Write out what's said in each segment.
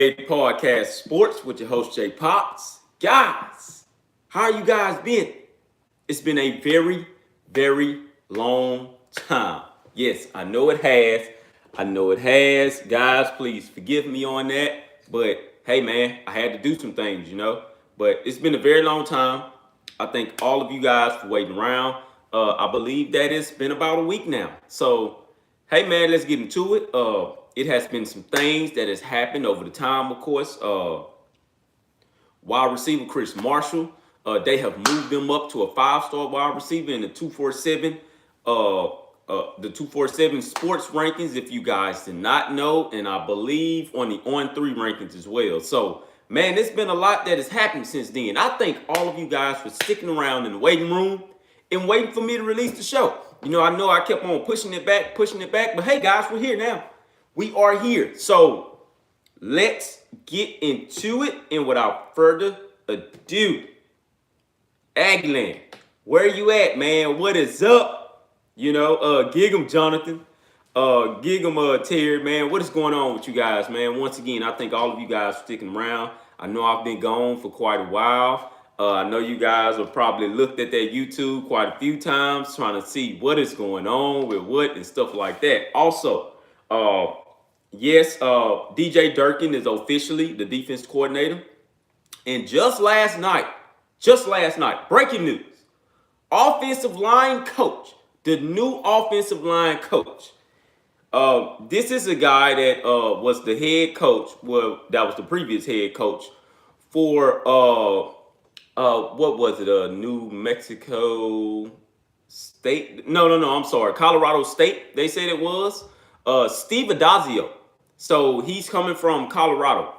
Podcast Sports with your host Jay Pops. Guys, how you guys been? It's been a very long time. Yes, I know it has. I know it has. Guys, please forgive me on that. But hey, man, I had to do some things. But it's been a very long time. I thank all of you guys for waiting around. I believe that it's been about a week now. So, hey, man, let's get into it. It has been some things that has happened over the time, of course. Wide receiver Chris Marshall. They have moved him up to a five-star wide receiver in the 247. The 247 sports rankings, if you guys did not know, and I believe on the On3 rankings as well. So, man, there's been a lot that has happened since then. I thank all of you guys for sticking around in the waiting room and waiting for me to release the show. I know I kept on pushing it back, but hey, guys, we're here now. We are here. So let's get into it. And without further ado, Aggieland, where you at, man? What is up? Gig 'em, Jonathan. Gig 'em, Terry, man. What is going on with you guys, man? Once again, I thank all of you guys for sticking around. I know I've been gone for quite a while. I know you guys have probably looked at that YouTube quite a few times trying to see what is going on with what and stuff like that. Also, yes, DJ Durkin is officially the defense coordinator. And just last night, breaking news, offensive line coach, the new offensive line coach. This is a guy that was the head coach. Well, that was the previous head coach for what was it? New Mexico State? No. I'm sorry, Colorado State. They said it was Steve Adazio. So he's coming from Colorado.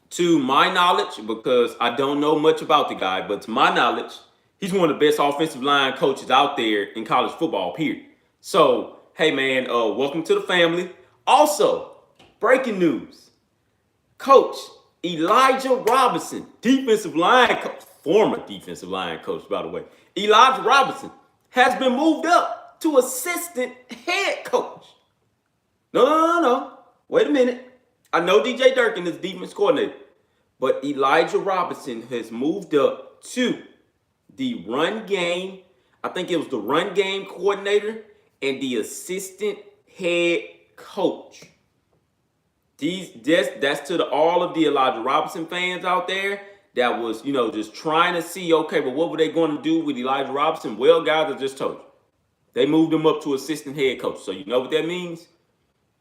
To my knowledge, because I don't know much about the guy, but to my knowledge, he's one of the best offensive line coaches out there in college football, period. So, hey, man, welcome to the family. Also, breaking news. Coach Elijah Robinson, defensive line coach, former defensive line coach, by the way. Elijah Robinson has been moved up to assistant head coach. No. Wait a minute. I know DJ Durkin is defense coordinator, but Elijah Robinson has moved up to the run game. I think it was the run game coordinator and the assistant head coach. That's to all of the Elijah Robinson fans out there that was, just trying to see, okay, but what were they going to do with Elijah Robinson? Well, guys, I just told you. They moved him up to assistant head coach. So you know what that means?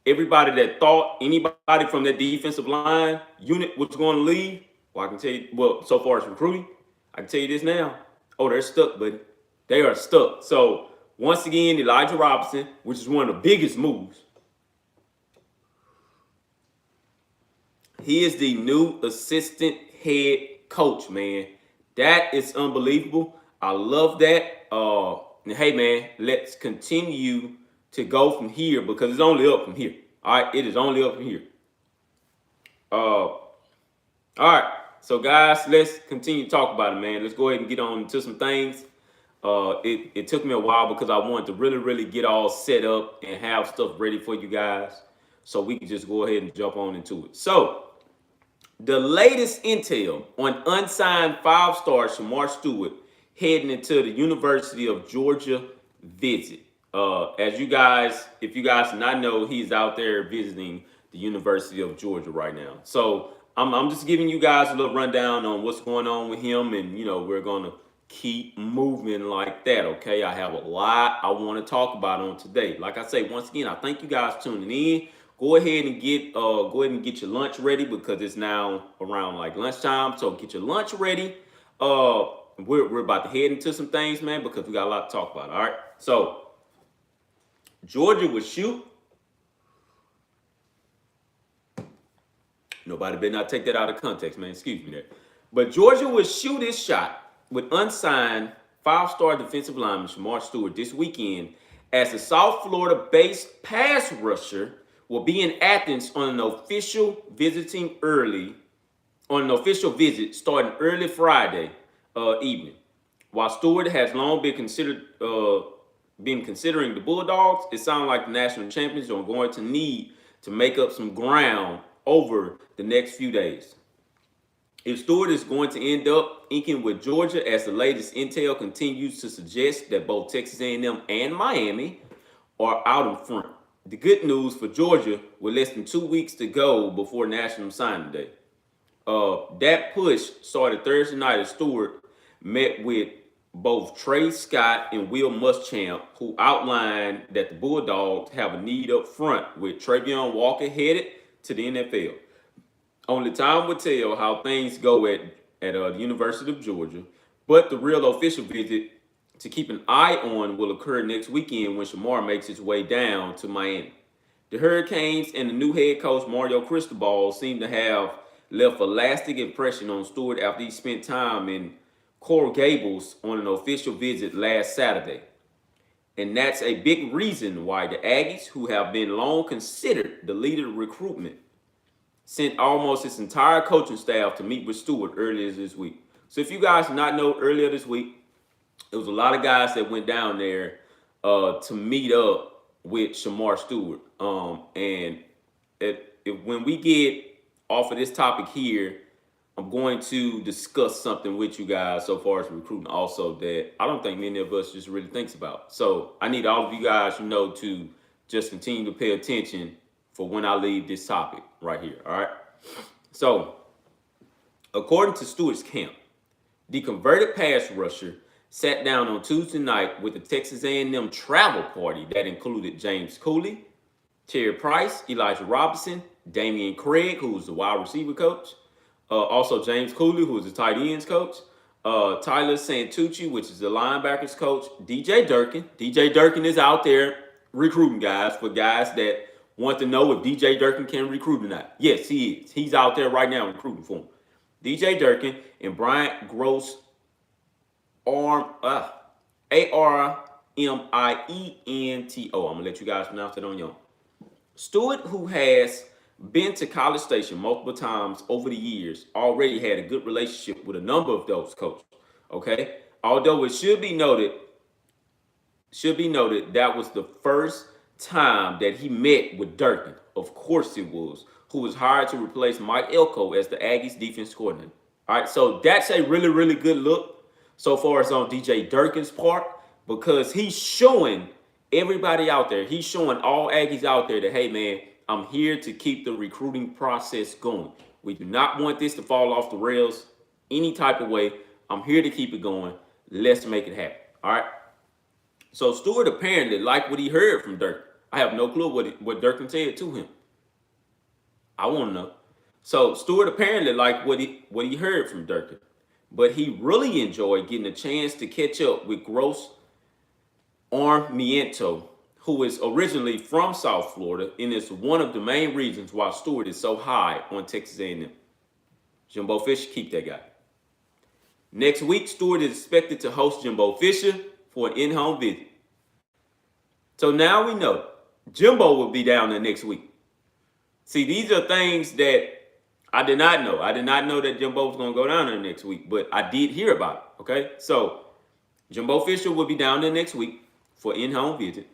Everybody that thought anybody from that defensive line unit was going to leave, well, I can tell you, so far as recruiting, I can tell you this now. Oh, they're stuck, buddy. They are stuck. So once again, Elijah Robinson, which is one of the biggest moves, he is the new assistant head coach, man. That is unbelievable. I love that. And hey, man, let's continue to go from here because it's only up from here. All right, it is only up from here. All right, so guys, let's continue to talk about it, man. Let's go ahead and get on to some things. It took me a while because I wanted to really get all set up and have stuff ready for you guys so we can just go ahead and jump on into it. So, the latest intel on unsigned five-star Shamar Stewart heading into the University of Georgia visit. If you guys not know, he's out there visiting the University of Georgia right now. So I'm just giving you guys a little rundown on what's going on with him, and we're gonna keep moving like that. Okay, I have a lot I want to talk about on today. Like I say, once again, I thank you guys tuning in. Go ahead and get your lunch ready because it's now around like lunchtime. So get your lunch ready. We're about to head into some things, man, because we got a lot to talk about. All right. So Georgia would shoot. Nobody better not take that out of context, man. Excuse me there. But Georgia would shoot his shot with unsigned five-star defensive lineman Shamar Stewart this weekend as the South Florida-based pass rusher will be in Athens on an official visit starting early Friday evening. While Stewart has long been considering the Bulldogs, it sounds like the national champions are going to need to make up some ground over the next few days. If Stewart is going to end up inking with Georgia, as the latest intel continues to suggest that both Texas A&M and Miami are out in front. The good news for Georgia, with less than 2 weeks to go before National Signing Day. That push started Thursday night as Stewart met with both Trey Scott and Will Muschamp, who outlined that the Bulldogs have a need up front with Travion headed to the NFL. Only time will tell how things go at the University of Georgia, but the real official visit to keep an eye on will occur next weekend when Shamar makes his way down to Miami. The Hurricanes and the new head coach Mario Cristobal seem to have left a lasting impression on Stewart after he spent time in Coral Gables on an official visit last Saturday. And that's a big reason why the Aggies, who have been long considered the leader of recruitment, sent almost its entire coaching staff to meet with Stewart earlier this week. So if you guys did not know, earlier this week, there was a lot of guys that went down there to meet up with Shamar Stewart. And when we get off of this topic here, I'm going to discuss something with you guys so far as recruiting also that I don't think many of us just really thinks about. So I need all of you guys, to just continue to pay attention for when I leave this topic right here, all right? So, according to Stewart's camp, the converted pass rusher sat down on Tuesday night with the Texas A&M travel party that included James Cooley, Terry Price, Elijah Robinson, Damian Craig, who was the wide receiver coach, also James Cooley, who was the tight ends coach, Tyler Santucci, which is the linebackers coach, DJ Durkin. DJ Durkin is out there recruiting guys for guys that want to know if DJ Durkin can recruit or not. Yes, he is. He's out there right now recruiting for him. DJ Durkin and Bryant Gross, Armiento. I'm going to let you guys pronounce it on your own. Stewart, who has been to College Station multiple times over the years, already had a good relationship with a number of those coaches. Okay? Although it should be noted that was the first time that he met with Durkin. Of course it was, who was hired to replace Mike Elko as the Aggies defense coordinator. All right, so that's a really, really good look so far as on DJ Durkin's part, because he's showing everybody out there, he's showing all Aggies out there that, hey, man, I'm here to keep the recruiting process going. We do not want this to fall off the rails any type of way. I'm here to keep it going. Let's make it happen. All right. So Stewart apparently liked what he heard from Durkin. I have no clue what Durkin said to him. I want to know. So Stewart apparently liked what he heard from Durkin, but he really enjoyed getting a chance to catch up with Gross Armiento, who is originally from South Florida, and is one of the main reasons why Stewart is so high on Texas A&M. Jimbo Fisher, keep that guy. Next week, Stewart is expected to host Jimbo Fisher for an in-home visit. So now we know Jimbo will be down there next week. See, these are things that I did not know. I did not know that Jimbo was going to go down there next week, but I did hear about it, okay? So Jimbo Fisher will be down there next week for in-home visit.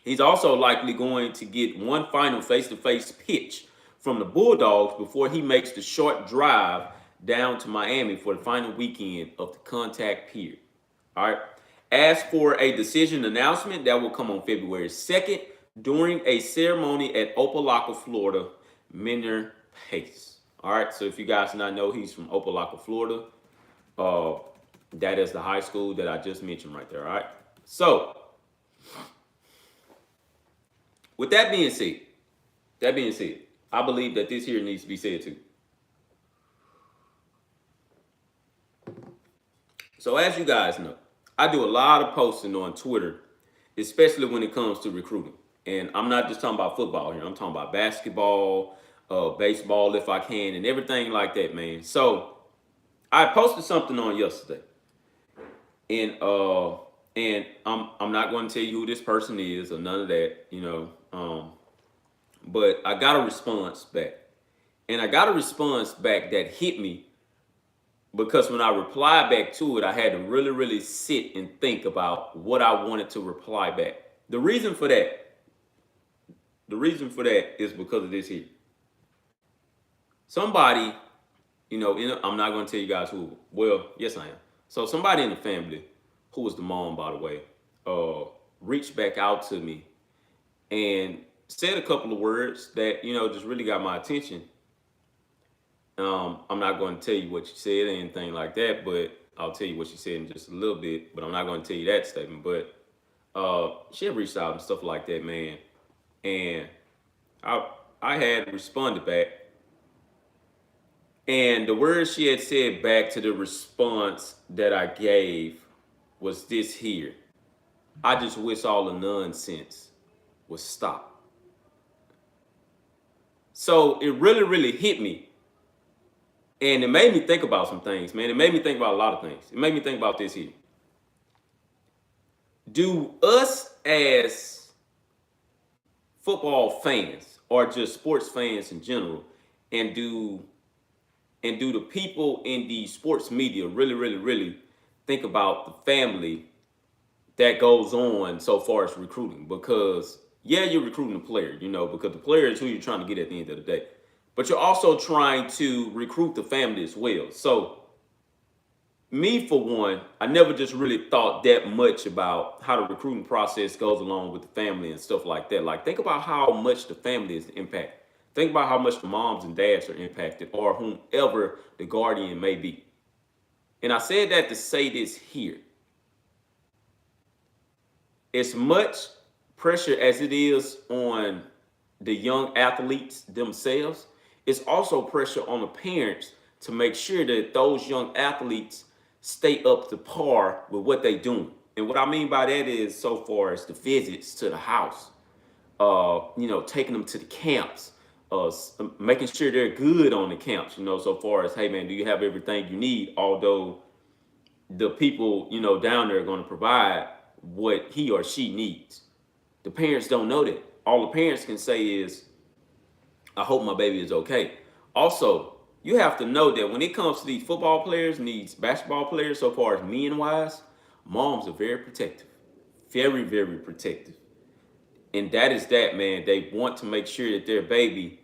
He's also likely going to get one final face-to-face pitch from the Bulldogs before he makes the short drive down to Miami for the final weekend of the contact period. All right. As for a decision announcement, that will come on February 2nd during a ceremony at Opelika, Florida, Minner Pace. All right. So if you guys do not know, he's from Opelika, Florida. That is the high school that I just mentioned right there. All right. So with that being said, I believe that this here needs to be said too. So as you guys know, I do a lot of posting on Twitter, especially when it comes to recruiting. And I'm not just talking about football here. I'm talking about basketball, baseball if I can, and everything like that, man. So I posted something on yesterday. And I'm not going to tell you who this person is or none of that, but I got a response back. And I got a response back that hit me because when I replied back to it, I had to really, really sit and think about what I wanted to reply back. The reason for that The reason for that is because of this here. Somebody, I'm not going to tell you guys who. Well, yes, I am. So somebody in the family, who was the mom, by the way, uh, reached back out to me and said a couple of words that just really got my attention. I'm not going to tell you what she said or anything like that, but I'll tell you what she said in just a little bit. But I'm not going to tell you that statement. But she had reached out and stuff like that, man, and I had responded back, and the words she had said back to the response that I gave was this here: I just wish all the nonsense would stop. So it really, really hit me. And it made me think about some things, man. It made me think about a lot of things. It made me think about this here. Do us as football fans or just sports fans in general, and do the people in the sports media really, really, really think about the family that goes on so far as recruiting? Because yeah, you're recruiting a player, because the player is who you're trying to get at the end of the day. But you're also trying to recruit the family as well. So me, for one, I never just really thought that much about how the recruiting process goes along with the family and stuff like that. Like, think about how much the family is impacted. Think about how much the moms and dads are impacted, or whomever the guardian may be. And I said that to say this here. As much pressure as it is on the young athletes themselves, it's also pressure on the parents to make sure that those young athletes stay up to par with what they're doing. And what I mean by that is, so far as the visits to the house, taking them to the camps, making sure they're good on the camps, so far as, hey man, do you have everything you need? Although the people, down there are going to provide what he or she needs. The parents don't know that. All the parents can say is, I hope my baby is okay. Also, you have to know that when it comes to these football players and these basketball players, so far as men wise, moms are very protective. Very, very protective. And that is that, man. They want to make sure that their baby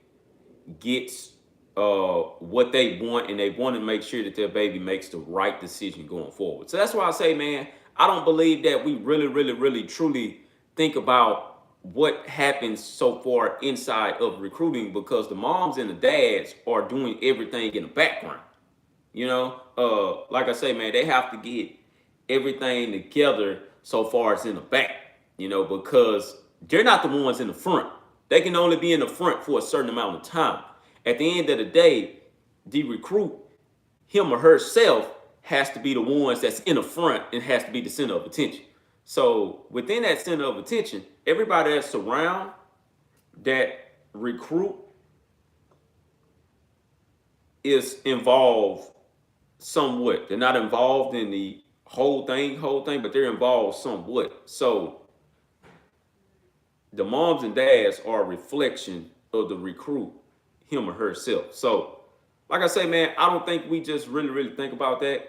gets what they want, and they want to make sure that their baby makes the right decision going forward. So that's why I say, man, I don't believe that we really, really, really, truly think about what happens so far inside of recruiting, because the moms and the dads are doing everything in the background. Like I say, man, they have to get everything together so far as in the back, because they're not the ones in the front. They can only be in the front for a certain amount of time. At the end of the day, the recruit, him or herself, has to be the ones that's in the front and has to be the center of attention. So within that center of attention, everybody that's around that recruit is involved somewhat. They're not involved in the whole thing, but they're involved somewhat. So the moms and dads are a reflection of the recruit, him or herself. So, like I say, man, I don't think we just really, really think about that.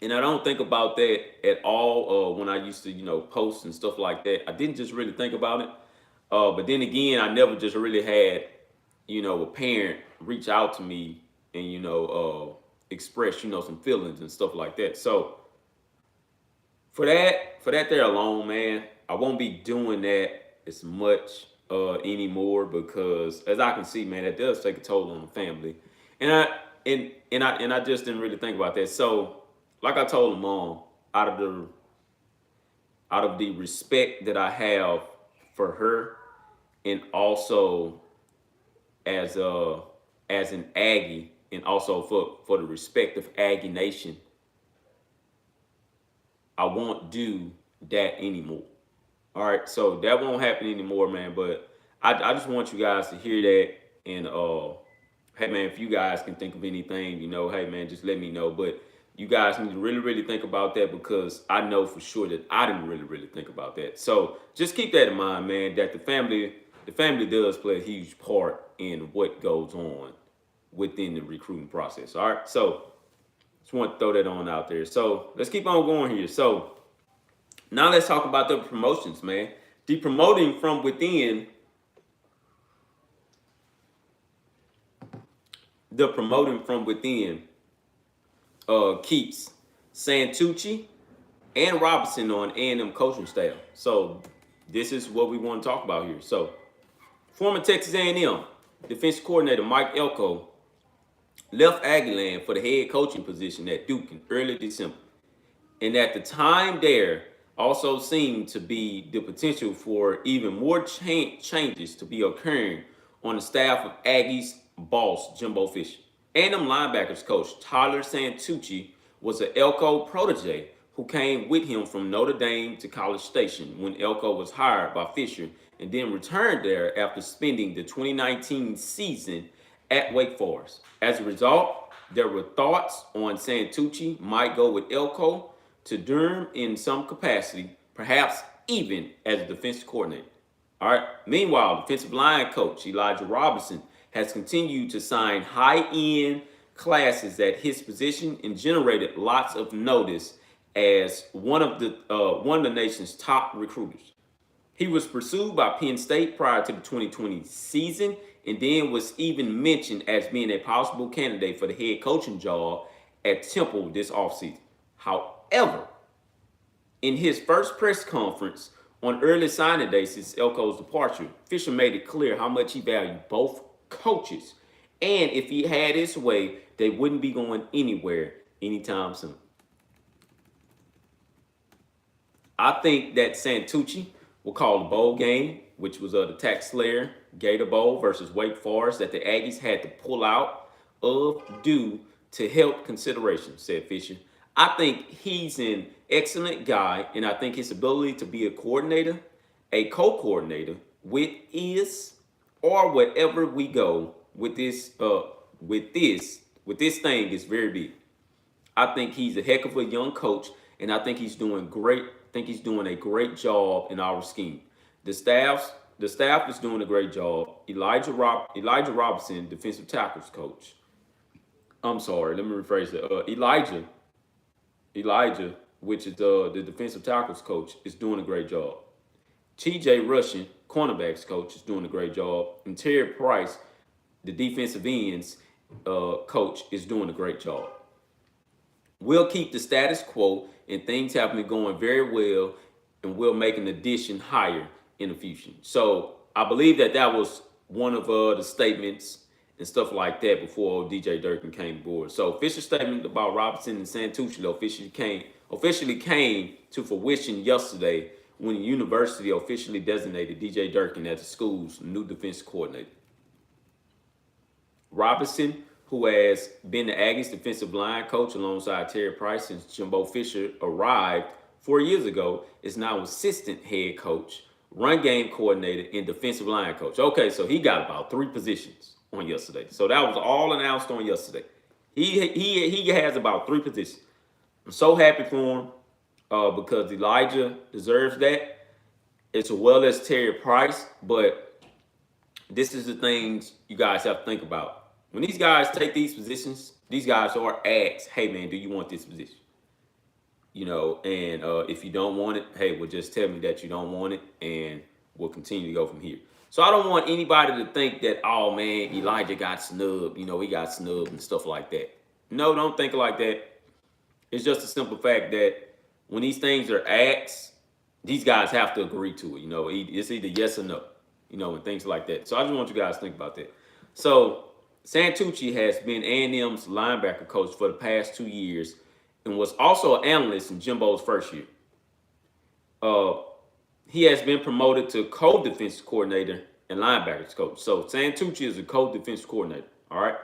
And I don't think about that at all when I used to, post and stuff like that. I didn't just really think about it. But then again, I never just really had, a parent reach out to me and, express, some feelings and stuff like that. So for that there alone, man, I won't be doing that as much anymore, because as I can see, man, that does take a toll on the family. And I just didn't really think about that. So like I told the mom, out of the respect that I have for her, and also as an Aggie, and also for the respect of Aggie Nation, I won't do that anymore. All right, so that won't happen anymore, man. But I just want you guys to hear that. And hey, man, if you guys can think of anything, hey, man, just let me know. But you guys need to really, really think about that, because I know for sure that I didn't really, really think about that. So just keep that in mind, man, that the family does play a huge part in what goes on within the recruiting process. All right, so just want to throw that on out there. So let's keep on going here. So now let's talk about the promotions, man. The promoting from within the promoting from within keeps Santucci and Robinson on A&M coaching staff. So this is what we want to talk about here. So former Texas A&M defensive coordinator Mike Elko left Aggieland for the head coaching position at Duke in early December. And at the time there also seemed to be the potential for even more changes to be occurring on the staff of Aggies boss Jimbo Fisher. A&M linebackers coach Tyler Santucci was an Elko protege who came with him from Notre Dame to College Station when Elko was hired by Fisher and then returned there after spending the 2019 season at Wake Forest. As a result, there were thoughts on Santucci might go with Elko to Durham in some capacity, perhaps even as a defensive coordinator. All right. Meanwhile, defensive line coach Elijah Robinson has continued to sign high-end classes at his position and generated lots of notice as one of the nation's top recruiters. He was pursued by Penn State prior to the 2020 season and then was even mentioned as being a possible candidate for the head coaching job at Temple this offseason. However, in his first press conference on early signing day since Elko's departure, Fisher made it clear how much he valued both coaches. And if he had his way, they wouldn't be going anywhere anytime soon. I think that Santucci will call the bowl game, which was the Tax Slayer Gator Bowl versus Wake Forest, that the Aggies had to pull out of due to health considerations, said Fisher. I think he's an excellent guy, and I think his ability to be a coordinator, a co-coordinator with is, or wherever we go with this thing is very big. I think he's a heck of a young coach, and I think he's doing great. I think he's doing a great job in our scheme. The staff is doing a great job. Elijah Robinson, defensive tackles coach. I'm sorry, let me rephrase that. Elijah, which is the defensive tackles coach, is doing a great job. T.J. Russian, cornerbacks coach, is doing a great job. And Terry Price, the defensive ends coach, is doing a great job. We'll keep the status quo, and things have been going very well, and we'll make an addition higher in the future. So I believe that was one of the statements and stuff like that before DJ Durkin came aboard. So Fisher's statement about Robinson and Santucci officially came to fruition yesterday when the university officially designated DJ Durkin as the school's new defense coordinator. Robinson, who has been the Aggies defensive line coach alongside Terry Price since Jimbo Fisher arrived 4 years ago, is now assistant head coach, run game coordinator, and defensive line coach. Okay, so he got about 3 positions on yesterday. So that was all announced on yesterday. He has about 3 positions. I'm so happy for him because Elijah deserves that, as well as Terry Price. But this is the things you guys have to think about. When these guys take these positions, these guys are asked, hey, man, do you want this position? You know, and if you don't want it, hey, well, just tell me that you don't want it, and we'll continue to go from here. So I don't want anybody to think that, oh, man, Elijah got snubbed. You know, he got snubbed and stuff like that. No, don't think like that. It's just a simple fact that when these things are asked, these guys have to agree to it. You know, it's either yes or no, you know, and things like that. So I just want you guys to think about that. So Santucci has been A&M's linebacker coach for the past 2 years and was also an analyst in Jimbo's first year. He has been promoted to co-defensive coordinator and linebackers coach. So Santucci is a co-defensive coordinator, all right?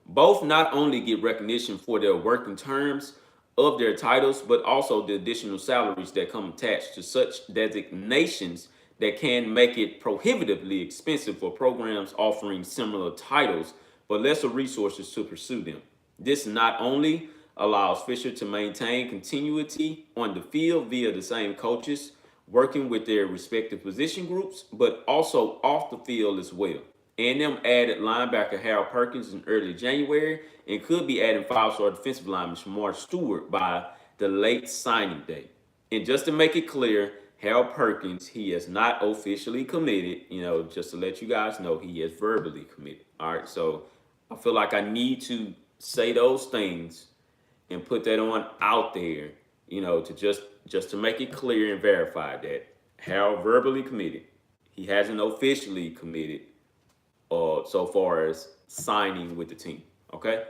Both not only get recognition for their work in terms of their titles, but also the additional salaries that come attached to such designations that can make it prohibitively expensive for programs offering similar titles, but lesser resources to pursue them. This not only allows Fisher to maintain continuity on the field via the same coaches working with their respective position groups, but also off the field as well. A&M added linebacker Harold Perkins in early January and could be adding 5-star defensive lineman Shamar Stewart by the late signing day. And just to make it clear, Harold Perkins, he is not officially committed, you know, just to let you guys know, he is verbally committed. All right, so I feel like I need to say those things and put that on out there, to just to make it clear and verify that Harold verbally committed. He hasn't officially committed so far as signing with the team. Okay.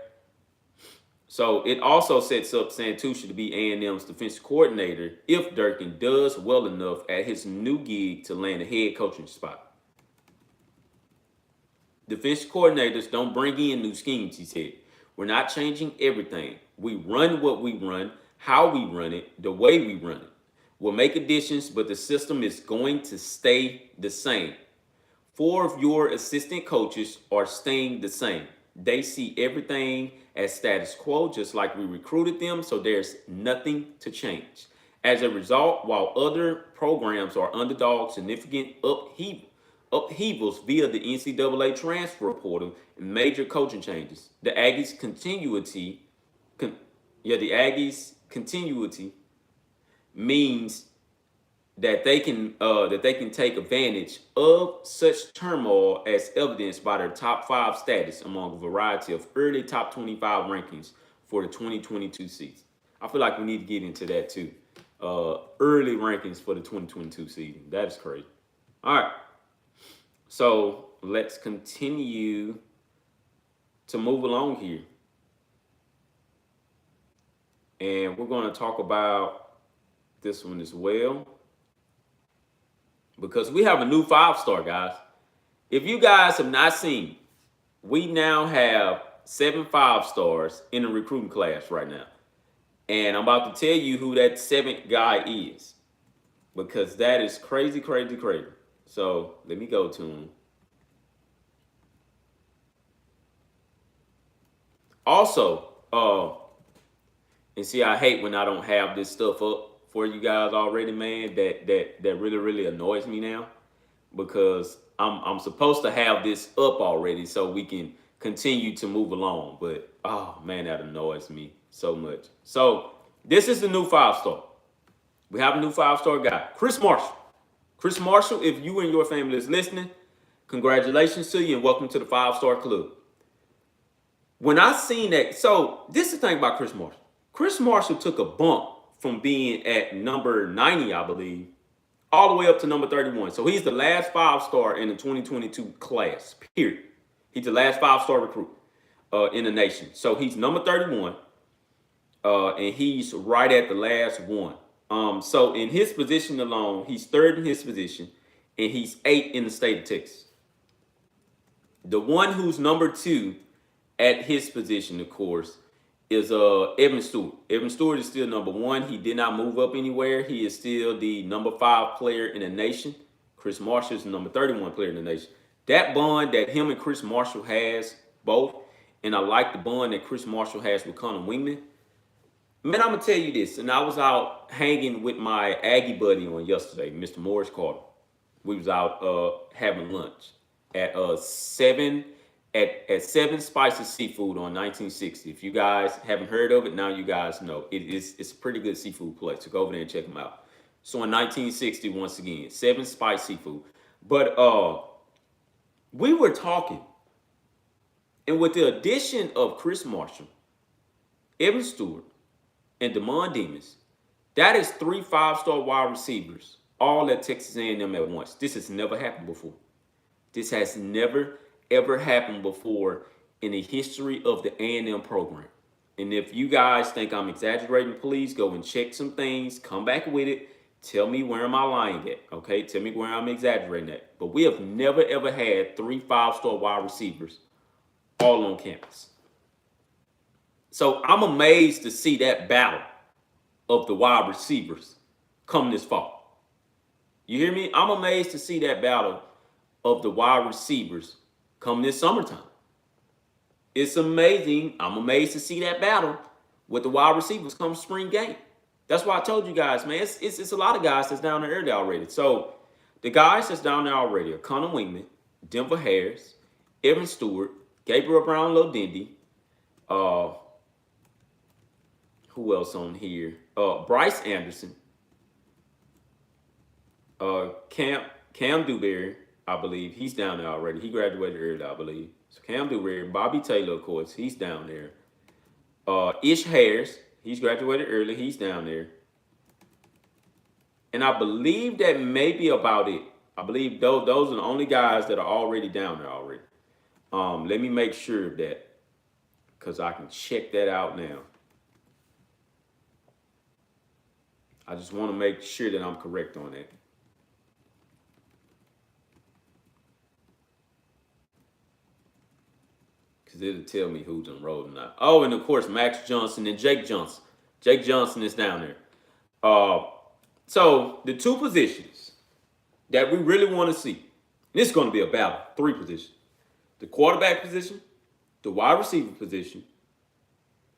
So it also sets up Santucci to be A&M's defensive coordinator if Durkin does well enough at his new gig to land a head coaching spot. Defensive coordinators don't bring in new schemes, he said. We're not changing everything. We run what we run, how we run it, the way we run it. We'll make additions, but the system is going to stay the same. 4 of your assistant coaches are staying the same. They see everything as status quo, just like we recruited them, so there's nothing to change. As a result, while other programs are underdog significant upheavals via the NCAA transfer portal and major coaching changes, the Aggies' continuity means that they can take advantage of such turmoil as evidenced by their top 5 status among a variety of early top 25 rankings for the 2022 season. I feel like we need to get into that too. Early rankings for the 2022 season. That is crazy. All right. So let's continue to move along here. And we're going to talk about this one as well, because we have a new 5-star, guys. If you guys have not seen, we now have 7 5-stars in the recruiting class right now. And I'm about to tell you who that 7th guy is, because that is crazy, crazy, crazy. So let me go to him. Also, and see, I hate when I don't have this stuff up for you guys already, man. That really, really annoys me now, because I'm supposed to have this up already so we can continue to move along. But oh man, that annoys me so much. So this is the new 5-star. We have a new 5-star guy, Chris Marshall. Chris Marshall, if you and your family is listening, congratulations to you and welcome to the 5-star club. When I seen that, so this is the thing about Chris Marshall. Chris Marshall took a bump from being at number 90, I believe, all the way up to number 31. So he's the last 5-star in the 2022 class, period. He's the last 5-star recruit in the nation. So he's number 31, and he's right at the last one. So in his position alone, he's 3rd in his position, and he's 8th in the state of Texas. The one who's number 2 at his position, of course, is Evan Stewart. Evan Stewart is still number 1. He did not move up anywhere. He is still the number 5 player in the nation. Chris Marshall is the number 31 player in the nation. That bond that him and Chris Marshall has both, and I like the bond that Chris Marshall has with Connor Wingman. Man, I'm going to tell you this, and I was out hanging with my Aggie buddy on yesterday, Mr. Morris Carter. We was out having lunch at 7 Spices Seafood on 1960. If you guys haven't heard of it, now you guys know. It's a pretty good seafood place. So go over there and check them out. So in 1960, once again, 7 Spice Seafood. But we were talking, and with the addition of Chris Marshall, Evan Stewart, and Damon Demas, that is 3 5-star wide receivers, all at Texas A&M at once. This has never happened before. This has never, ever happened before in the history of the A&M program. And if you guys think I'm exaggerating, please go and check some things, come back with it, tell me where am I lying at, okay? Tell me where I'm exaggerating at. But we have never, ever had 3 5-star wide receivers all on campus. So I'm amazed to see that battle of the wide receivers come this fall. You hear me? I'm amazed to see that battle of the wide receivers come this summertime. It's amazing. I'm amazed to see that battle with the wide receivers come spring game. That's why I told you guys, man, it's a lot of guys that's down there early already. So the guys that's down there already are Connor Wingman, Denver Harris, Evan Stewart, Gabriel Brown-Lodendy, who else on here? Bryce Anderson, Cam Dewberry, I believe he's down there already. He graduated early, I believe. So Cam Durant, Bobby Taylor, of course, he's down there. Ish Harris, he's graduated early. He's down there. And I believe that may be about it. I believe those are the only guys that are already down there already. Let me make sure of that because I can check that out now. I just want to make sure that I'm correct on that. Because it'll tell me who's enrolled or not. Oh, and of course, Max Johnson and Jake Johnson. Jake Johnson is down there. So the two positions that we really want to see, this is going to be a battle, 3 positions. The quarterback position, the wide receiver position,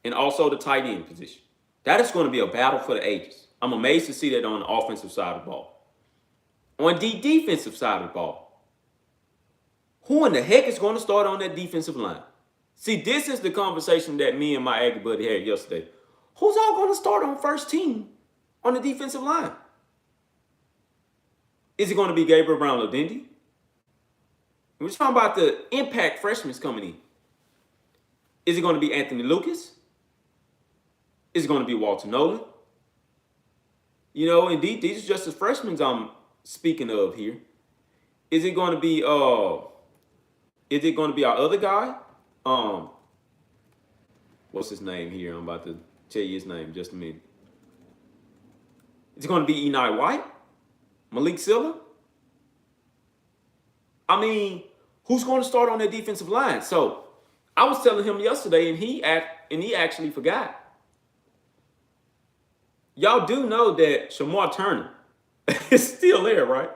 and also the tight end position. That is going to be a battle for the ages. I'm amazed to see that on the offensive side of the ball. On the defensive side of the ball, who in the heck is going to start on that defensive line? See, this is the conversation that me and my Aggie buddy had yesterday. Who's all going to start on first team on the defensive line? Is it going to be Gabriel Brown-Ladendy? We're talking about the impact freshmen coming in. Is it going to be Anthony Lucas? Is it going to be Walter Nolan? You know, indeed, these are just the freshmen I'm speaking of here. Is it going to be our other guy? What's his name here? I'm about to tell you his name in just a minute. Is it going to be Eni White? Malik Silla? I mean, who's going to start on that defensive line? So I was telling him yesterday, and he actually forgot. Y'all do know that Shamar Turner is still there, right?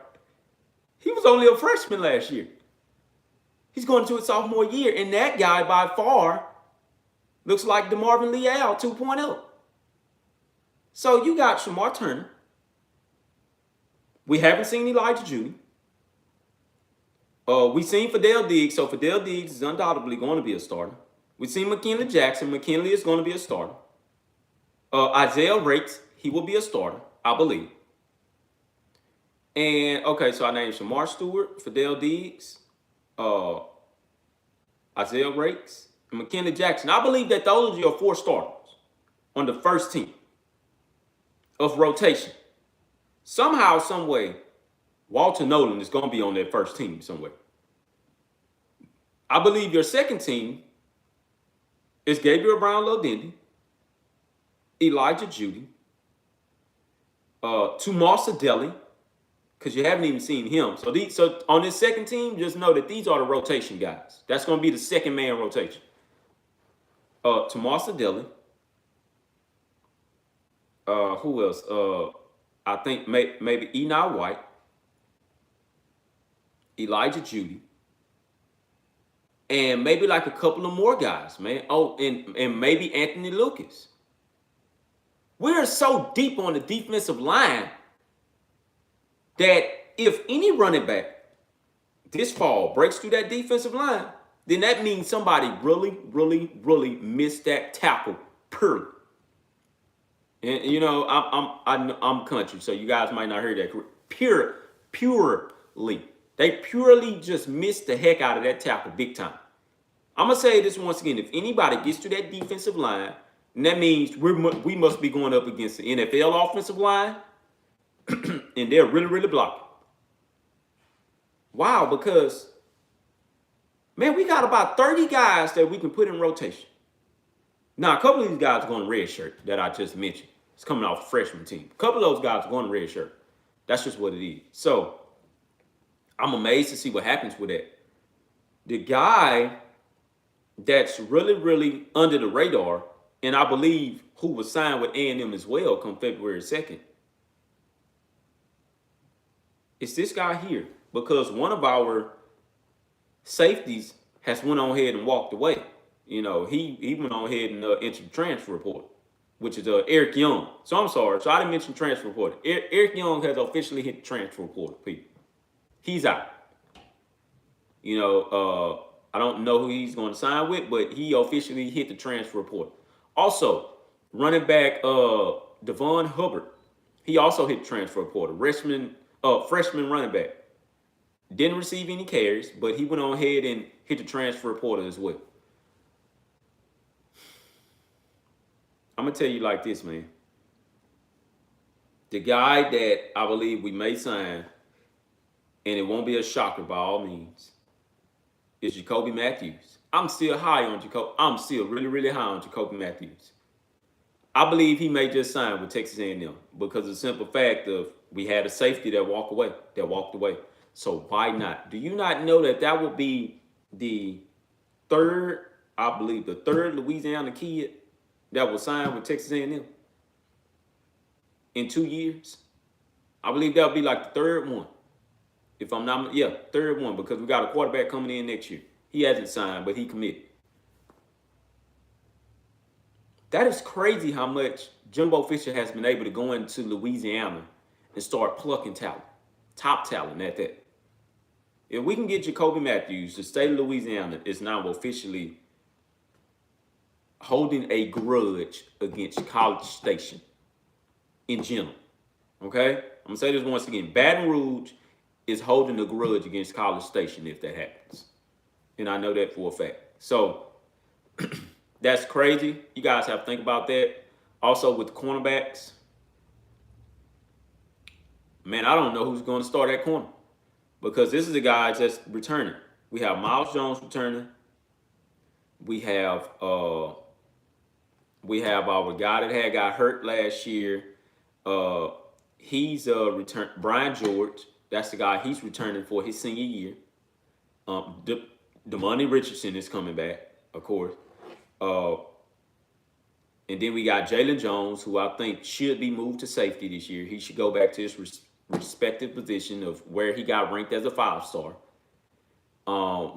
He was only a freshman last year. He's going into his sophomore year, and that guy by far looks like DeMarvin Leal 2.0. So you got Shamar Turner. We haven't seen Elijah Judy. We've seen Fidel Diggs, so Fidel Diggs is undoubtedly going to be a starter. We've seen McKinley Jackson. McKinley is going to be a starter. Isaiah Rakes, he will be a starter, I believe. And, okay, so I named Shamar Stewart, Fidel Diggs, Isaiah Rakes, and McKinley Jackson. I believe that those are your 4 starters on the first team of rotation. Somehow, some way, Walter Nolan is going to be on that first team somewhere. I believe your second team is Gabriel Brown-Ladendy, Elijah Judy, Tumasa Deli, because you haven't even seen him. So on this second team, just know that these are the rotation guys. That's going to be the second man rotation. Tumasa Deli. Who else? I think maybe Eni White, Elijah Judy, and maybe like a couple of more guys, man. Oh, and maybe Anthony Lucas. We're so deep on the defensive line that if any running back this fall breaks through that defensive line, then that means somebody really, really, really missed that tackle purely. And you know, I'm country, so you guys might not hear that. Purely. They purely just missed the heck out of that tackle big time. I'm going to say this once again. If anybody gets to that defensive line, and that means we must be going up against the NFL offensive line, and they're really, really blocking. Wow, because, man, we got about 30 guys that we can put in rotation. Now, a couple of these guys are going to red shirt that I just mentioned. It's coming off the freshman team. A couple of those guys are going to red shirt. That's just what it is. So, I'm amazed to see what happens with that. The guy that's really, really under the radar, and I believe who was signed with A&M as well come February 2nd, it's this guy here. Because one of our safeties has went on ahead and walked away. You know, he went on ahead and entered the transfer report, which is Eric Young. So I'm sorry. So I didn't mention transfer report. Eric Young has officially hit the transfer report, people. He's out. You know, I don't know who he's going to sign with, but he officially hit the transfer report. Also, running back Devon Hubbard, he also hit the transfer report. A freshman running back. Didn't receive any carries, but he went on ahead and hit the transfer portal as well. I'm going to tell you like this, man. The guy that I believe we may sign, and it won't be a shocker by all means, is Jacoby Matthews. I'm still high on Jacoby. I'm still really, really high on Jacoby Matthews. I believe he may just sign with Texas A&M because of the simple fact of we had a safety that walked away. So why not? Do you not know that that would be the third, I believe, the third Louisiana kid that will sign with Texas A&M in 2 years? I believe that'll be like the third one. If I'm not, yeah, third one, because we got a quarterback coming in next year. He hasn't signed, but he committed. That is crazy how much Jimbo Fisher has been able to go into Louisiana and start plucking talent, top talent at that. If we can get Jacoby Matthews, the state of Louisiana is now officially holding a grudge against College Station in general. Okay? I'm going to say this once again. Baton Rouge is holding a grudge against College Station if that happens. And I know that for a fact. So, that's crazy. You guys have to think about that. Also, with the cornerbacks, man, I don't know who's going to start at corner because this is a guy that's returning. We have Miles Jones returning. We have our guy that got hurt last year. He's return. Brian George, that's the guy. He's returning for his senior year. Damani Richardson is coming back, of course. And then we got Jalen Jones, who I think should be moved to safety this year. He should go back to his respective position of where he got ranked as a 5-star.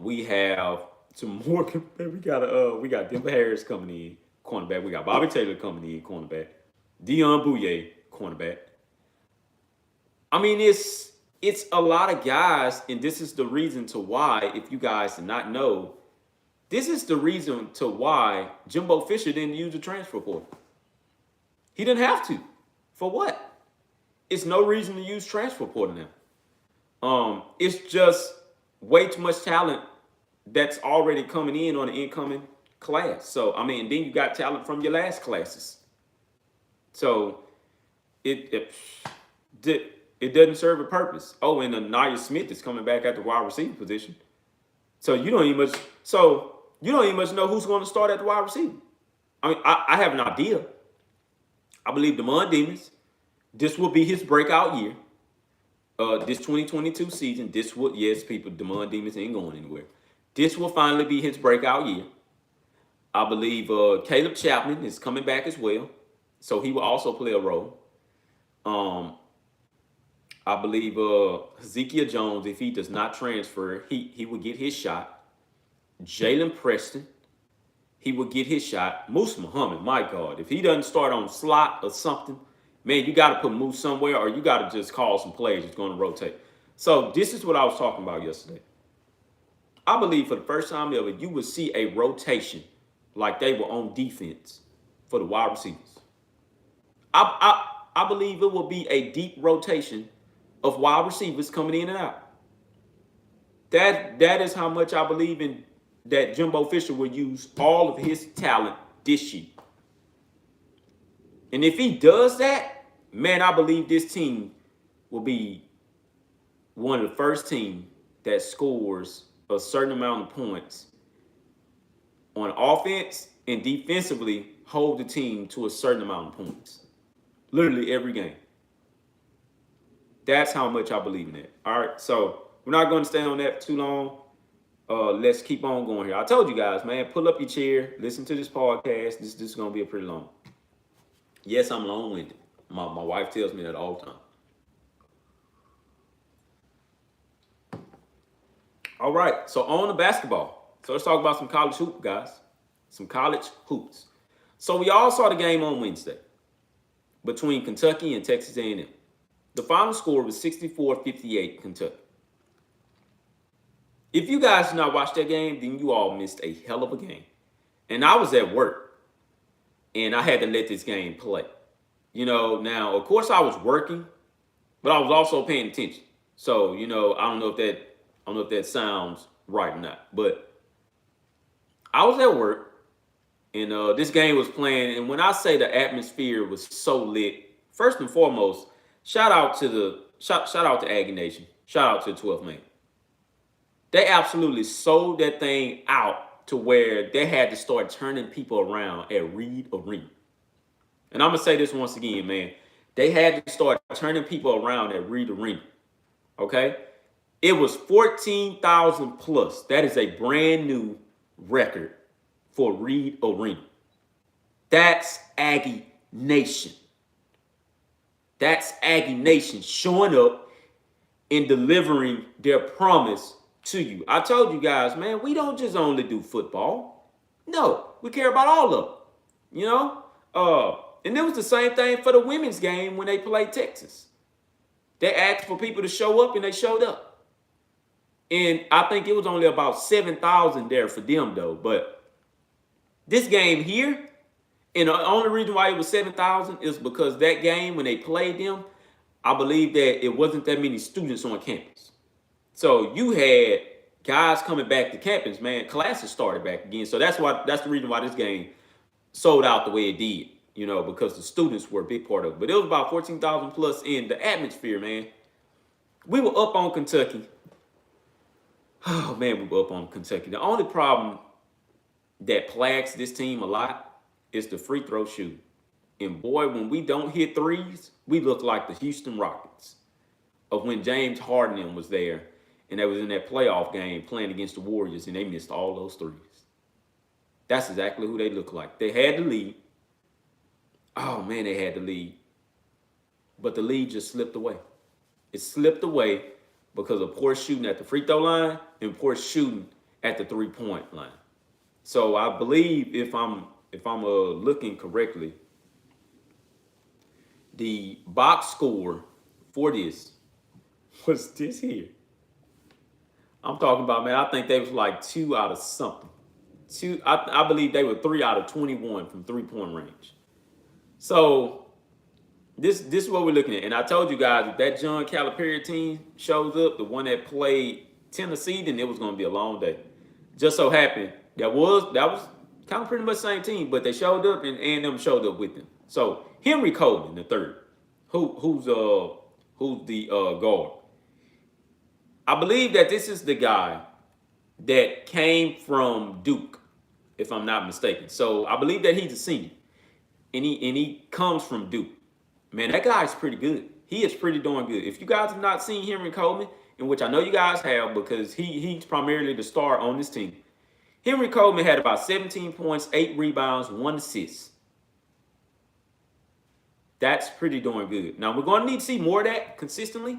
We have some more. We got Denver Harris coming in, cornerback. We got Bobby Taylor coming in, cornerback. Dion Bouye, cornerback. I mean, it's a lot of guys, and this is the reason to why, if you guys did not know, this is the reason to why Jimbo Fisher didn't use the transfer portal. He didn't have to. For what? It's no reason to use transfer portal now. It's just way too much talent that's already coming in on the incoming class. So, I mean, then you got talent from your last classes. So, it doesn't serve a purpose. Oh, and Anaya Smith is coming back at the wide receiver position. So you don't even much know who's going to start at the wide receiver. I mean, I have an idea. I believe Demond Demas, this will be his breakout year. This 2022 season, Demond Demas ain't going anywhere. This will finally be his breakout year. I believe Caleb Chapman is coming back as well. So he will also play a role. I believe Ezekiel Jones, if he does not transfer, he will get his shot. Jalen Preston, he will get his shot. Moose Muhammad, my God, if he doesn't start on slot or something, man, you got to put Moose somewhere, or you got to just call some plays. It's going to rotate. So this is what I was talking about yesterday. I believe for the first time ever, you will see a rotation like they were on defense for the wide receivers. I believe it will be a deep rotation of wide receivers coming in and out. That is how much I believe in that Jimbo Fisher will use all of his talent this year. And if he does that, man, I believe this team will be one of the first teams that scores a certain amount of points on offense and defensively hold the team to a certain amount of points. Literally every game. That's how much I believe in it. All right, so we're not going to stay on that too long. Let's keep on going here. I told you guys, man, pull up your chair, listen to this podcast. This is going to be a pretty long. Yes, I'm long-winded. My wife tells me that all the time. All right, so on the basketball. So let's talk about some college hoops, guys. Some college hoops. So we all saw the game on Wednesday between Kentucky and Texas A&M. The final score was 64-58 Kentucky. If you guys did not watch that game, then you all missed a hell of a game. And I was at work, and I had to let this game play. You know, now, of course, I was working, but I was also paying attention. So, you know, I don't know if that I don't know if that sounds right or not, but I was at work and this game was playing. And when I say the atmosphere was so lit, first and foremost, shout out to Aggie Nation, shout out to the 12th man. They absolutely sold that thing out to where they had to start turning people around at Reed Arena. And I'm gonna say this once again, man. They had to start turning people around at Reed Arena. Okay? It was 14,000 plus. That is a brand new record for Reed Arena. That's Aggie Nation. That's Aggie Nation showing up and delivering their promise to you. I told you guys, man, we don't just only do football. No, we care about all of them. You know? And it was the same thing for the women's game when they played Texas. They asked for people to show up and they showed up. And I think it was only about 7,000 there for them, though. But this game here, and the only reason why it was 7,000 is because that game, when they played them, I believe that it wasn't that many students on campus. So you had guys coming back to campus, man. Classes started back again. So that's the reason why this game sold out the way it did, you know, because the students were a big part of it. But it was about 14,000 plus in the atmosphere, man. We were up on Kentucky. Oh, man, we were up on Kentucky. The only problem that plagues this team a lot is the free throw shooting. And boy, when we don't hit threes, we look like the Houston Rockets of when James Harden was there and they was in that playoff game playing against the Warriors and they missed all those threes. That's exactly who they look like. They had the lead. Oh, man, they had the lead. But the lead just slipped away. It slipped away because of poor shooting at the free throw line and poor shooting at the three-point line. So I believe if I'm looking correctly, the box score for this was this here. I'm talking about, man, I think they was like 2 out of something. I believe they were 3 out of 21 from three-point range. So this is what we're looking at. And I told you guys, if that John Calipari team shows up, the one that played Tennessee, then it was going to be a long day. Just so happened that was kind of pretty much the same team, but they showed up and A&M showed up with them. So Henry Coleman, the third, who's the guard. I believe that this is the guy that came from Duke, if I'm not mistaken. So I believe that he's a senior, and he comes from Duke. Man, that guy's pretty good. He is pretty darn good. If you guys have not seen Henry Coleman, in which I know you guys have because he's primarily the star on this team. Henry Coleman had about 17 points, 8 rebounds, 1 assist. That's pretty darn good. Now, we're going to need to see more of that consistently.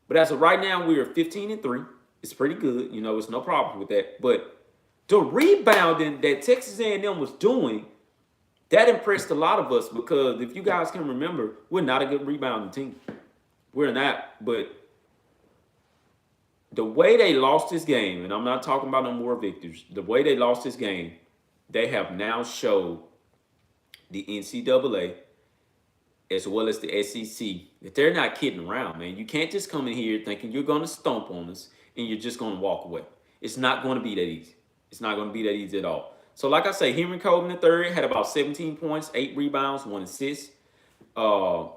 But as of right now, we are 15-3. It's pretty good. You know, it's no problem with that. But the rebounding that Texas A&M was doing, that impressed a lot of us because if you guys can remember, we're not a good rebounding team. We're not. But the way they lost this game, and I'm not talking about no more victors, the way they lost this game, they have now showed the NCAA as well as the SEC that they're not kidding around, man. You can't just come in here thinking you're going to stomp on us and you're just going to walk away. It's not going to be that easy. It's not going to be that easy at all. So like I say, Henry Coleman III had about 17 points, 8 rebounds, 1 assist. I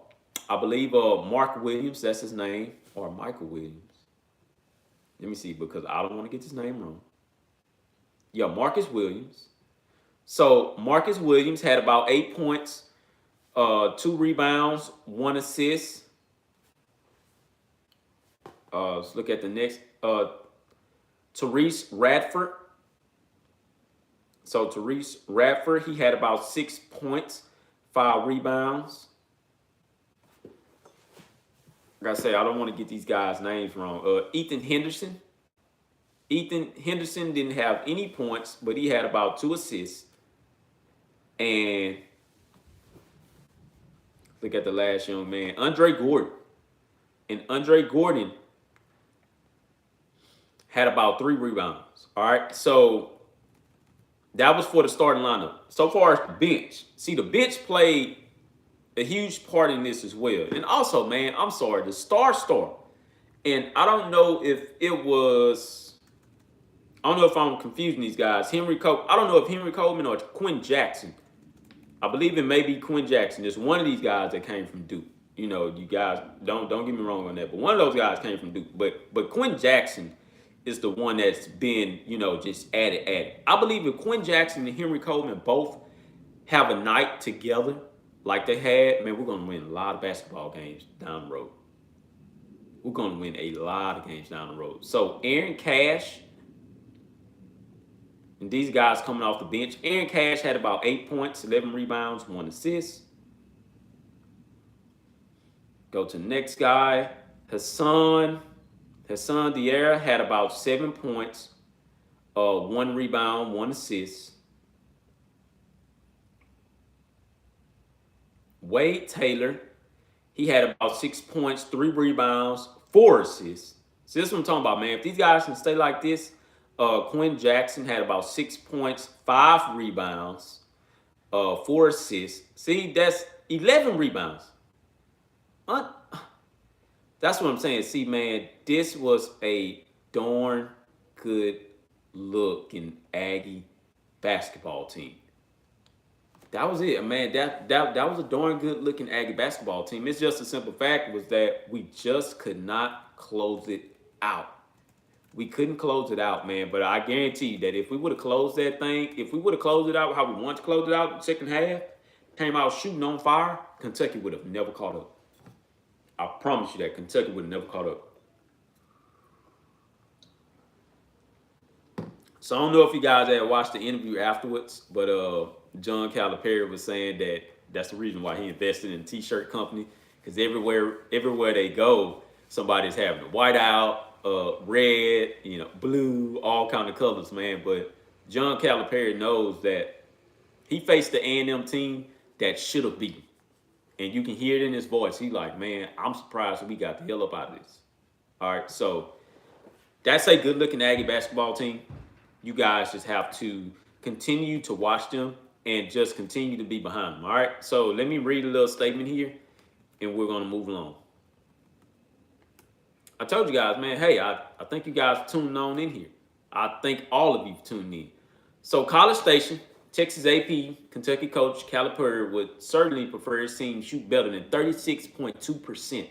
believe Mark Williams, that's his name, or Michael Williams. Let me see, because I don't want to get his name wrong. Yeah, Marcus Williams. So Marcus Williams had about 8 points, 2 rebounds, 1 assist. Let's look at the next. Therese Radford. So Therese Radford, he had about 6 points, 5 rebounds. Like I say, I don't want to get these guys' names wrong. Ethan Henderson. Ethan Henderson didn't have any points, but he had about 2 assists. And look at the last young man, Andre Gordon. And Andre Gordon had about 3 rebounds. All right, so that was for the starting lineup. So far as the bench, see, the bench played a huge part in this as well. And also, man, I'm sorry, the star, And I don't know if it was, I don't know if I'm confusing these guys. I don't know if Henry Coleman or Quinn Jackson. I believe it may be Quinn Jackson. There's one of these guys that came from Duke. You know, you guys don't get me wrong on that, but one of those guys came from Duke. But Quinn Jackson is the one that's been, you know, just added. I believe if Quinn Jackson and Henry Coleman both have a night together like they had, man, we're gonna win a lot of basketball games down the road. We're gonna win a lot of games down the road. So Aaron Cash and these guys coming off the bench. Aaron Cash had about 8 points, 11 rebounds, 1 assist. Go to the next guy. Hassan Diarra had about 7 points, 1 rebound, 1 assist. Wade Taylor, he had about 6 points, 3 rebounds, 4 assists. So this is what I'm talking about, man. If these guys can stay like this, Quinn Jackson had about 6 points, 5 rebounds, 4 assists. See, that's 11 rebounds. That's what I'm saying. See, man, this was a darn good looking Aggie basketball team. That was it, man. That was a darn good looking Aggie basketball team. It's just a simple fact was that we just could not close it out. We couldn't close it out, man. But I guarantee you that if we would have closed that thing, if we would have closed it out how we want to close it out in the second half, came out shooting on fire, Kentucky would have never caught up. I promise you that Kentucky would have never caught up. So I don't know if you guys had watched the interview afterwards, but John Calipari was saying that that's the reason why he invested in a t-shirt company, because everywhere they go, somebody's having a whiteout, red, you know, blue, all kind of colors, man. But John Calipari knows that he faced the A&M team that should have beaten. And you can hear it in his voice. He's like, man, I'm surprised we got the hell up out of this. All right, so that's a good-looking Aggie basketball team. You guys just have to continue to watch them and just continue to be behind them, all right? So let me read a little statement here, and we're going to move along. I told you guys, man, hey, I think you guys tuned on in here. I think all of you tuned in. So College Station, Texas AP, Kentucky coach Calipari would certainly prefer his team shoot better than 36.2%.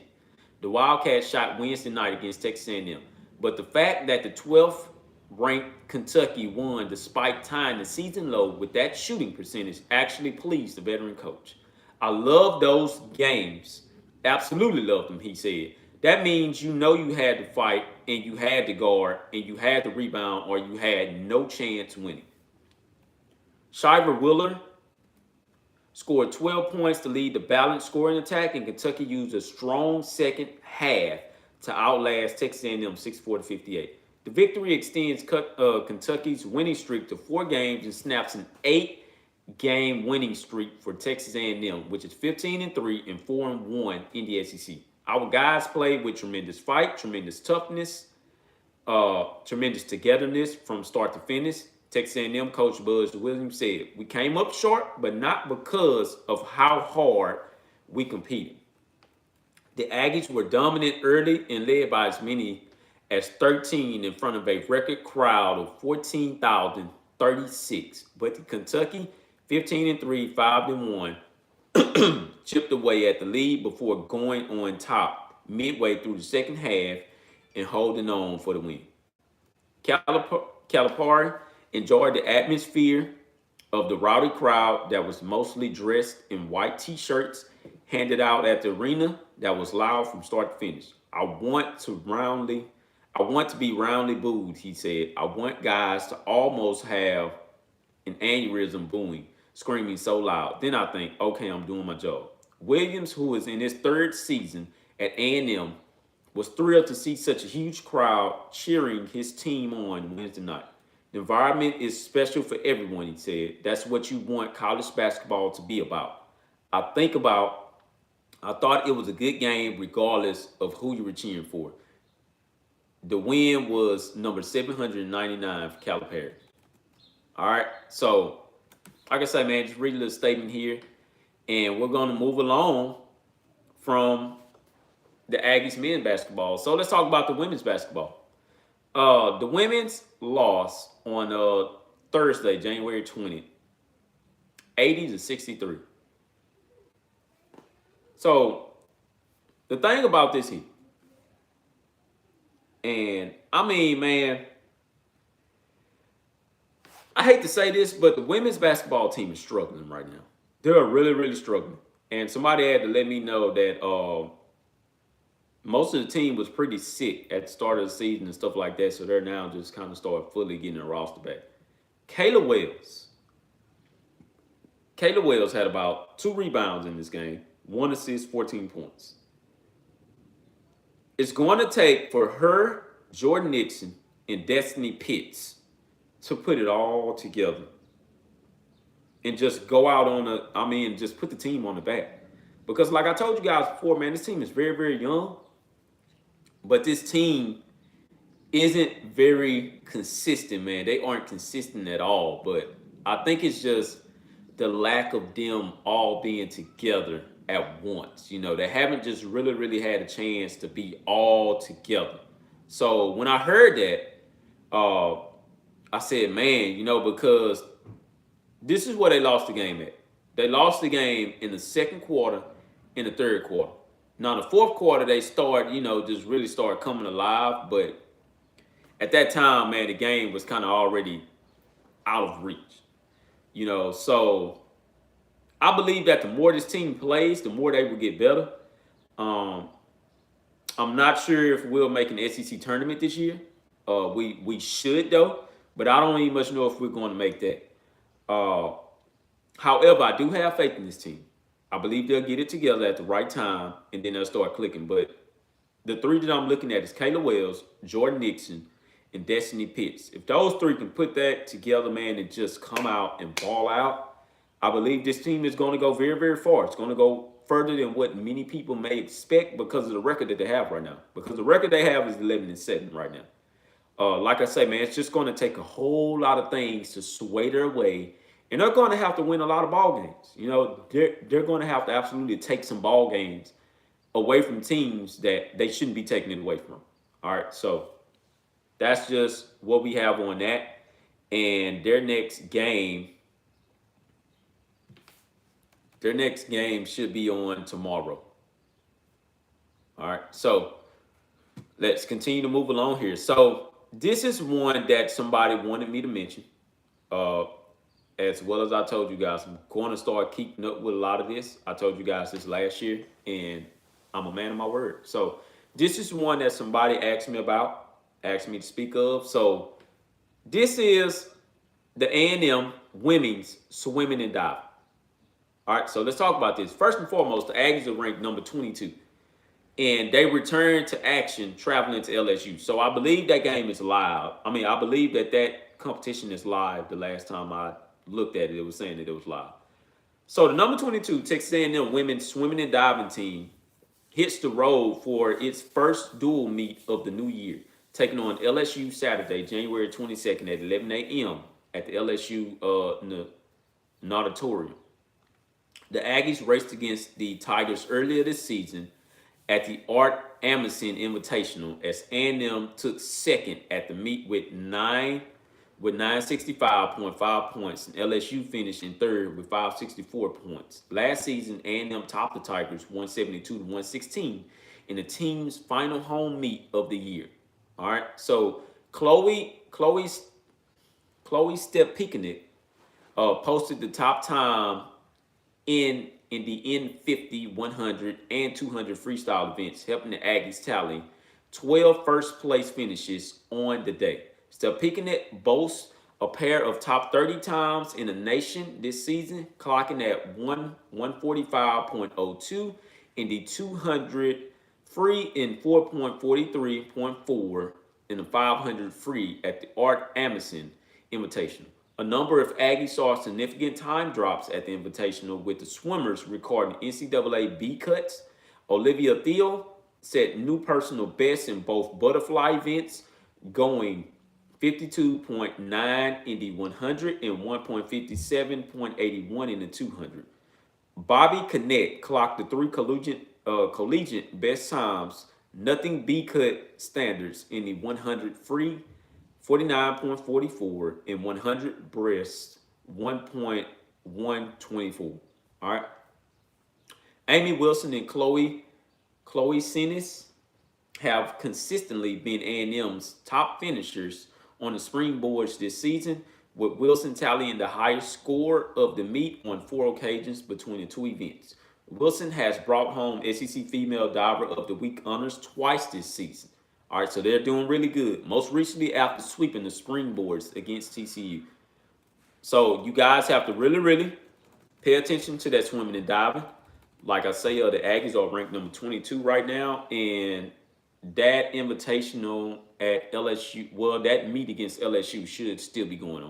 The Wildcats shot Wednesday night against Texas A&M. But the fact that the 12th ranked Kentucky won despite tying the season low with that shooting percentage actually pleased the veteran coach. I love those games. Absolutely loved them, he said. That means you know you had to fight and you had to guard and you had to rebound or you had no chance winning. Shiver Willer scored 12 points to lead the balanced scoring attack, and Kentucky used a strong second half to outlast Texas A&M 64-58. The victory extends Kentucky's winning streak to 4 games and snaps an 8-game winning streak for Texas A&M, which is 15-3 and 4-1 in the SEC. Our guys played with tremendous fight, tremendous toughness, tremendous togetherness from start to finish. Texas A&M coach Buzz Williams said, "We came up short, but not because of how hard we competed." The Aggies were dominant early and led by as many as 13 in front of a record crowd of 14,036. But Kentucky, 15-3, 5-1, chipped away at the lead before going on top midway through the second half and holding on for the win. Calipari enjoyed the atmosphere of the rowdy crowd that was mostly dressed in white t-shirts handed out at the arena that was loud from start to finish. I want to be roundly booed, he said. I want guys to almost have an aneurysm booing, screaming so loud. Then I think, okay, I'm doing my job. Williams, who is in his 3rd season at A&M, was thrilled to see such a huge crowd cheering his team on Wednesday night. The environment is special for everyone, he said. That's what you want college basketball to be about. I thought it was a good game regardless of who you were cheering for. The win was number 799 for Calipari. All right, so like I said, man, just read a little statement here, and we're going to move along from the Aggies men basketball. So let's talk about the women's basketball. The women's lost on Thursday, January 20th, 80-63. So the thing about this here, and I mean, man, I hate to say this, but the women's basketball team is struggling right now. They're really, really struggling. And somebody had to let me know that most of the team was pretty sick at the start of the season and stuff like that. So they're now just kind of start fully getting their roster back. Kayla Wales. Kayla Wales had about 2 rebounds in this game, 1 assist, 14 points. It's going to take for her, Jordan Nixon, and Destiny Pitts to put it all together and just go out on just put the team on the back. Because like I told you guys before, man, this team is very, very young. But this team isn't very consistent, man. They aren't consistent at all. But I think it's just the lack of them all being together at once. You know, they haven't just really, really had a chance to be all together. So when I heard that, I said, man, you know, because this is where they lost the game at. They lost the game in the second quarter, in the third quarter. Now, in the fourth quarter, they start, you know, just really start coming alive. But at that time, man, the game was kind of already out of reach. You know, so I believe that the more this team plays, the more they will get better. I'm not sure if we'll make an SEC tournament this year. We should, though. But I don't even much know if we're going to make that. However, I do have faith in this team. I believe they'll get it together at the right time, and then they'll start clicking. But the 3 that I'm looking at is Kayla Wales, Jordan Nixon, and Destiny Pitts. If those 3 can put that together, man, and just come out and ball out, I believe this team is going to go very, very far. It's going to go further than what many people may expect because of the record that they have right now. Because the record they have is 11-7 right now. Like I say, man, it's just going to take a whole lot of things to sway their way. And they're going to have to win a lot of ball games. You know, they're going to have to absolutely take some ball games away from teams that they shouldn't be taking it away from. All right, so that's just what we have on that. And their next game should be on tomorrow. All right, so let's continue to move along here. So this is one that somebody wanted me to mention. As well as I told you guys, I'm going to start keeping up with a lot of this. I told you guys this last year, and I'm a man of my word. So this is one that somebody asked me to speak of. So this is the A&M women's swimming and diving. All right, so let's talk about this. First and foremost, the Aggies are ranked number 22. And they returned to action traveling to LSU. So I believe that game is live. I believe that competition is live. The last time I looked at it, it was saying that it was live. So the number 22 Texas A&M women's swimming and diving team hits the road for its first dual meet of the new year, taking on LSU Saturday, January 22nd at 11 a.m. at the LSU Auditorium. The Aggies raced against the Tigers earlier this season at the Art Amundsen Invitational as A&M took second at the meet with 965.5 points, and LSU finished in third with 564 points. Last season, A&M topped the Tigers 172-116 in the team's final home meet of the year. All right, so Chloe Step-Picanic posted the top time in the N50, 100, and 200 freestyle events, helping the Aggies tally 12 first-place finishes on the day. Step-Picanic boasts a pair of top 30 times in the nation this season, clocking at 145.02 in the 200 free and 4.43.4 in the 500 free at the Art Amundsen Invitational. A number of Aggies saw significant time drops at the Invitational, with the swimmers recording NCAA B cuts. Olivia Thiel set new personal bests in both butterfly events, going 52.9 in the 100 and 1.57.81 in the 200. Bobby Connect clocked the three collegiate best times, nothing B cut standards in the 100 free, 49.44, and 100 breast, 1.124. All right. Amy Wilson and Chloe Sinis have consistently been A&M's top finishers on the springboards this season, with Wilson tallying the highest score of the meet on 4 occasions between the two events. Wilson has brought home SEC Female Diver of the Week honors twice this season. All right, so they're doing really good. Most recently after sweeping the springboards against TCU. So you guys have to really pay attention to that swimming and diving. Like I say, the Aggies are ranked number 22 right now, and that invitational at LSU, well, that meet against LSU should still be going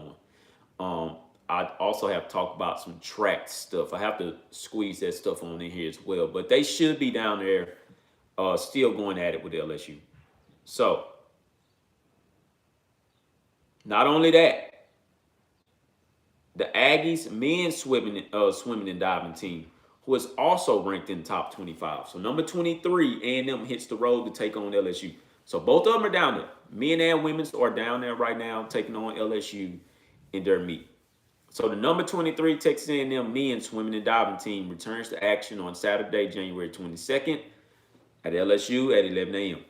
on. I also have talked about some track stuff. I have to squeeze that stuff on in here as well, but they should be down there still going at it with LSU. So, not only that, the Aggies men's swimming and diving team, who is also ranked in the top 25. So number 23, A&M hits the road to take on LSU. So both of them are down there. Men and women's are down there right now taking on LSU in their meet. So the number 23 Texas A&M men's swimming and diving team returns to action on Saturday, January 22nd at LSU at 11 a.m.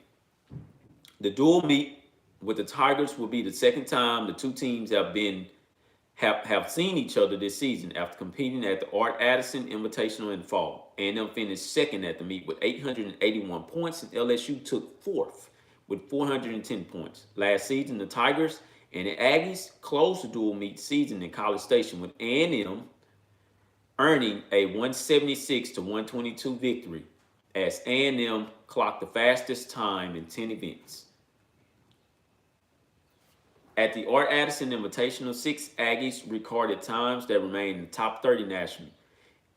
The dual meet with the Tigers will be the second time the two teams have seen each other this season after competing at the Art Addison Invitational in the fall. A&M finished second at the meet with 881 points, and LSU took fourth with 410 points. Last season, the Tigers and the Aggies closed the dual meet season in College Station with A&M earning a 176 to 122 victory as A&M clocked the fastest time in 10 events. At the Art Addison Invitational, 6 Aggies recorded times that remain in the top 30 nationally.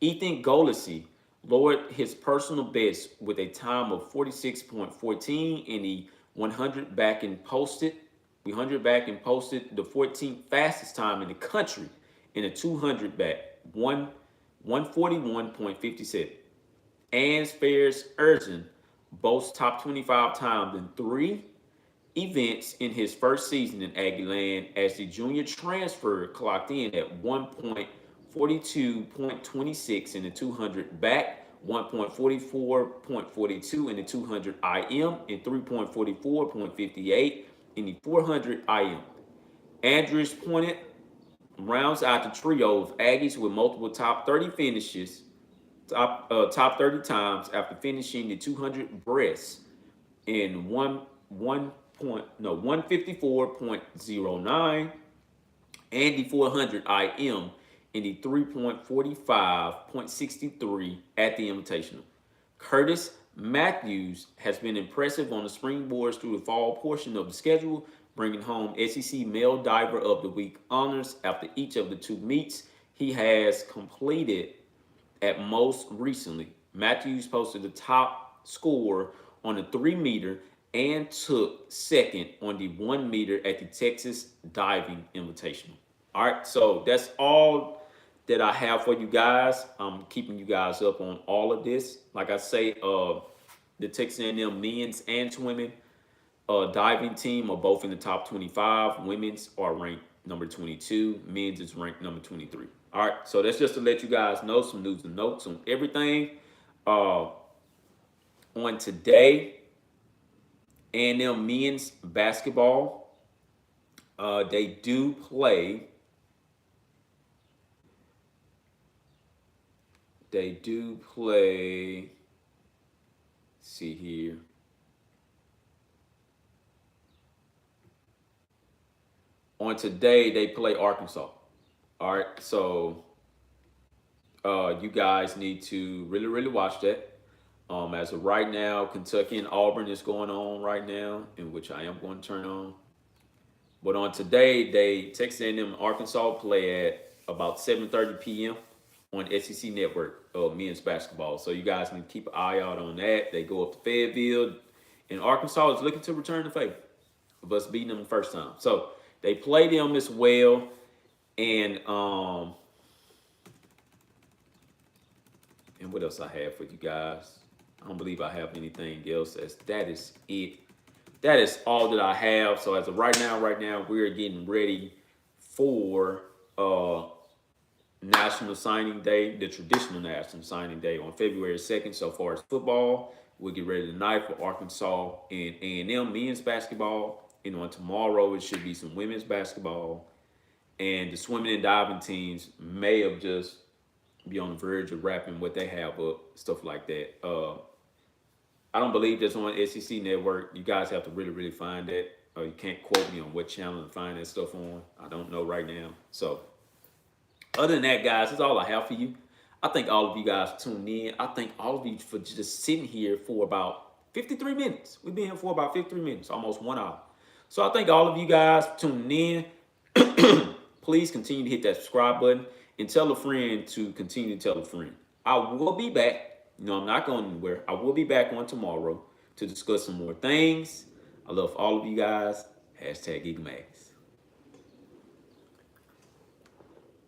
Ethan Golisy lowered his personal best with a time of 46.14 in the 100 back and posted the 14th fastest time in the country in the 200 back, 141.57. Ans Fairs Erzen boasts top 25 times in 3 events in his first season in Aggie land as the junior transfer clocked in at 1.42.26 in the 200 back, 1.44.42 in the 200 IM, and 3.44.58 in the 400 IM. Andrews Pointed rounds out the trio of Aggies with multiple top 30 finishes, top 30 times after finishing the 200 breast in 154.09 and the 400 IM in the 3.45.63 at the Invitational. Curtis Matthews has been impressive on the springboards through the fall portion of the schedule, bringing home SEC Male Diver of the Week honors after each of the 2 meets he has completed at most recently. Matthews posted the top score on the 3-meter and took second on the 1-meter at the Texas Diving Invitational. All right, so that's all that I have for you guys. I'm keeping you guys up on all of this. Like I say, the Texas A&M men's and women diving team are both in the top 25. Women's are ranked number 22. Men's is ranked number 23. All right, so that's just to let you guys know some news and notes on everything. On today, A&M men's basketball, they do play. Let's see here. On today, they play Arkansas. All right, so you guys need to really watch that. As of right now, Kentucky and Auburn is going on right now, in which I am going to turn on. But on today, Texas A&M Arkansas play at about 7:30 p.m. on SEC Network men's basketball. So you guys need to keep an eye out on that. They go up to Fayetteville, and Arkansas is looking to return the favor of us beating them the first time. So they play them as well, and what else I have for you guys? I don't believe I have anything else. That is it. That is all that I have. So as of right now, we're getting ready for National Signing Day, the traditional National Signing Day on February 2nd. So far as football, we'll get ready tonight for Arkansas and A&M men's basketball. On tomorrow, it should be some women's basketball. And the swimming and diving teams may have just be on the verge of wrapping what they have up, stuff like that. I don't believe that's on SEC Network. You guys have to really, really find that. You can't quote me on what channel to find that stuff on. I don't know right now. So, other than that, guys, that's all I have for you. I thank all of you guys for tuning in. I thank all of you for just sitting here for about 53 minutes. We've been here for about 53 minutes, almost 1 hour. So I thank all of you guys for tuning in. Please continue to hit that subscribe button and tell a friend to continue to tell a friend. I will be back. I'm not going anywhere. I will be back on tomorrow to discuss some more things. I love all of you guys. #Aggie Max.